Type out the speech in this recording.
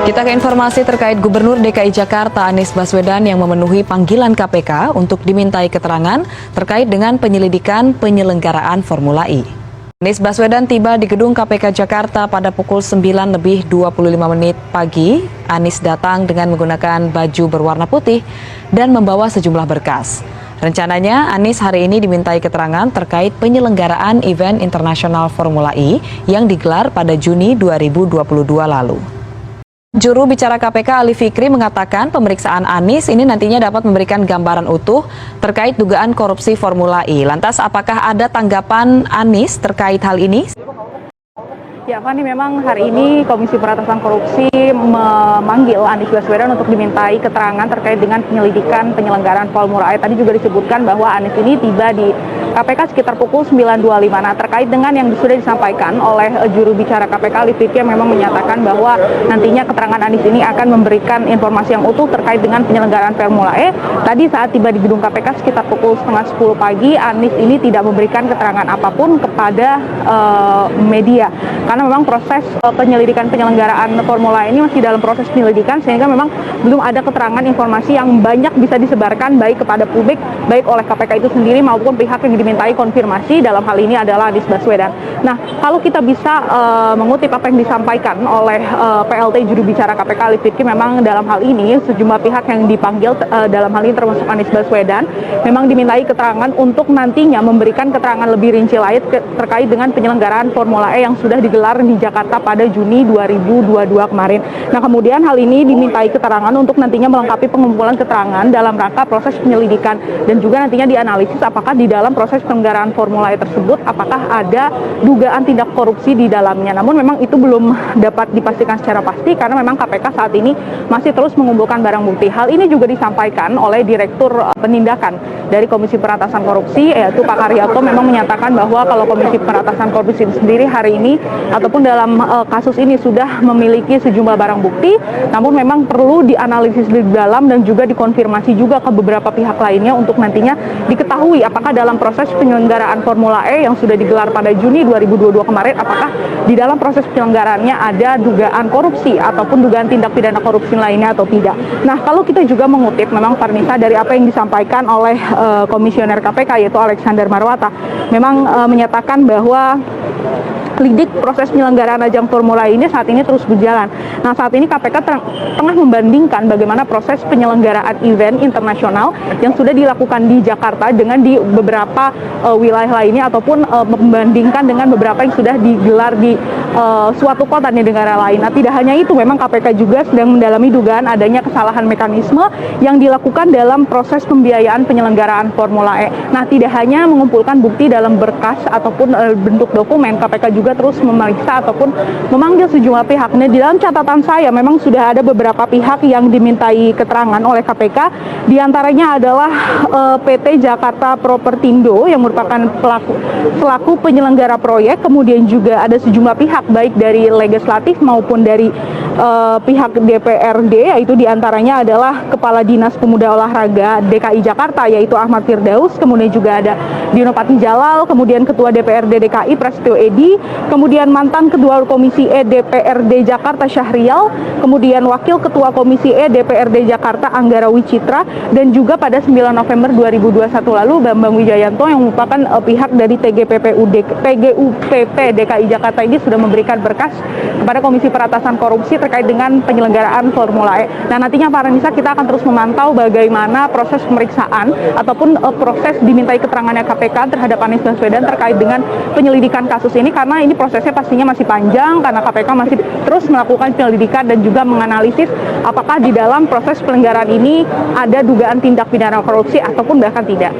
Kita ke informasi terkait Gubernur DKI Jakarta Anies Baswedan yang memenuhi panggilan KPK untuk dimintai keterangan terkait dengan penyelidikan penyelenggaraan Formula E. Anies Baswedan tiba di gedung KPK Jakarta pada pukul 9:25 pagi. Anies datang dengan menggunakan baju berwarna putih dan membawa sejumlah berkas. Rencananya Anies hari ini dimintai keterangan terkait penyelenggaraan event internasional Formula E yang digelar pada Juni 2022 lalu. Juru bicara KPK Ali Fikri mengatakan pemeriksaan Anies ini nantinya dapat memberikan gambaran utuh terkait dugaan korupsi Formula E. Lantas apakah ada tanggapan Anies terkait hal ini? Ya, Fani, memang hari ini Komisi Pemberantasan Korupsi memanggil Anies Baswedan untuk dimintai keterangan terkait dengan penyelidikan penyelenggaraan Formula E. Tadi juga disebutkan bahwa Anies ini tiba di KPK sekitar pukul 9.25. Nah, terkait dengan yang sudah disampaikan oleh juru bicara KPK Ali Fikri yang memang menyatakan bahwa nantinya keterangan Anies ini akan memberikan informasi yang utuh terkait dengan penyelenggaraan Formula E. Tadi saat tiba di gedung KPK sekitar pukul 9:30 pagi, Anies ini tidak memberikan keterangan apapun kepada media. Karena memang proses penyelidikan penyelenggaraan Formula E ini masih dalam proses penyelidikan, sehingga memang belum ada keterangan informasi yang banyak bisa disebarkan baik kepada publik, baik oleh KPK itu sendiri maupun pihak yang dimintai konfirmasi, dalam hal ini adalah Anies Baswedan. Nah, kalau kita bisa mengutip apa yang disampaikan oleh PLT juru bicara KPK Ali Fikri, memang dalam hal ini sejumlah pihak yang dipanggil, dalam hal ini termasuk Anies Baswedan, memang dimintai keterangan untuk nantinya memberikan keterangan lebih rinci lain terkait dengan penyelenggaraan Formula E yang sudah digelar di Jakarta pada Juni 2022 kemarin. Nah, kemudian hal ini dimintai keterangan untuk nantinya melengkapi pengumpulan keterangan dalam rangka proses penyelidikan, dan juga nantinya dianalisis apakah di dalam proses penyelenggaraan Formula E tersebut apakah ada dugaan tindak korupsi di dalamnya. Namun memang itu belum dapat dipastikan secara pasti karena memang KPK saat ini masih terus mengumpulkan barang bukti. Hal ini juga disampaikan oleh Direktur Penindakan dari Komisi Pemberantasan Korupsi, yaitu Pak Karyato, memang menyatakan bahwa kalau Komisi Pemberantasan Korupsi sendiri hari ini ataupun dalam kasus ini sudah memiliki sejumlah barang bukti, namun memang perlu dianalisis lebih dalam dan juga dikonfirmasi juga ke beberapa pihak lainnya untuk nantinya diketahui apakah dalam proses penyelenggaraan Formula E yang sudah digelar pada Juni 2022 kemarin, apakah di dalam proses penyelenggaraannya ada dugaan korupsi ataupun dugaan tindak pidana korupsi lainnya atau tidak. Nah, kalau kita juga mengutip memang Farnisa dari apa yang disampaikan oleh Komisioner KPK yaitu Alexander Marwata, memang menyatakan bahwa lidik proses penyelenggaraan ajang Formula ini saat ini terus berjalan. Nah, saat ini KPK tengah membandingkan bagaimana proses penyelenggaraan event internasional yang sudah dilakukan di Jakarta dengan di beberapa wilayah lainnya, ataupun membandingkan dengan beberapa yang sudah digelar di suatu kota di negara lain. Nah, tidak hanya itu, memang KPK juga sedang mendalami dugaan adanya kesalahan mekanisme yang dilakukan dalam proses pembiayaan penyelenggaraan Formula E. Nah, tidak hanya mengumpulkan bukti dalam berkas ataupun bentuk dokumen, KPK juga terus memeriksa ataupun memanggil sejumlah pihak. Nah, di dalam catatan saya memang sudah ada beberapa pihak yang dimintai keterangan oleh KPK. Di antaranya adalah PT Jakarta Propertindo yang merupakan pelaku penyelenggara proyek. Kemudian juga ada sejumlah pihak baik dari legislatif maupun dari pihak DPRD, yaitu diantaranya adalah Kepala Dinas Pemuda Olahraga DKI Jakarta yaitu Ahmad Firdaus, kemudian juga ada Dino Patijalal, kemudian Ketua DPRD DKI Prasetyo Edy, kemudian mantan Ketua Komisi E DPRD Jakarta Syahrial, kemudian Wakil Ketua Komisi E DPRD Jakarta Anggara Wicitra, dan juga pada 9 November 2021 lalu Bambang Wijayanto yang merupakan pihak dari TGUPP DKI Jakarta ini sudah memberikan berkas kepada Komisi Pemberantasan Korupsi terkait dengan penyelenggaraan Formula E. Nah, nantinya para Nisa kita akan terus memantau bagaimana proses pemeriksaan ataupun proses dimintai keterangannya KPK terhadap Anies Baswedan terkait dengan penyelidikan kasus ini, karena ini prosesnya pastinya masih panjang karena KPK masih terus melakukan penyelidikan dan juga menganalisis apakah di dalam proses penyelenggaraan ini ada dugaan tindak pidana korupsi ataupun bahkan tidak.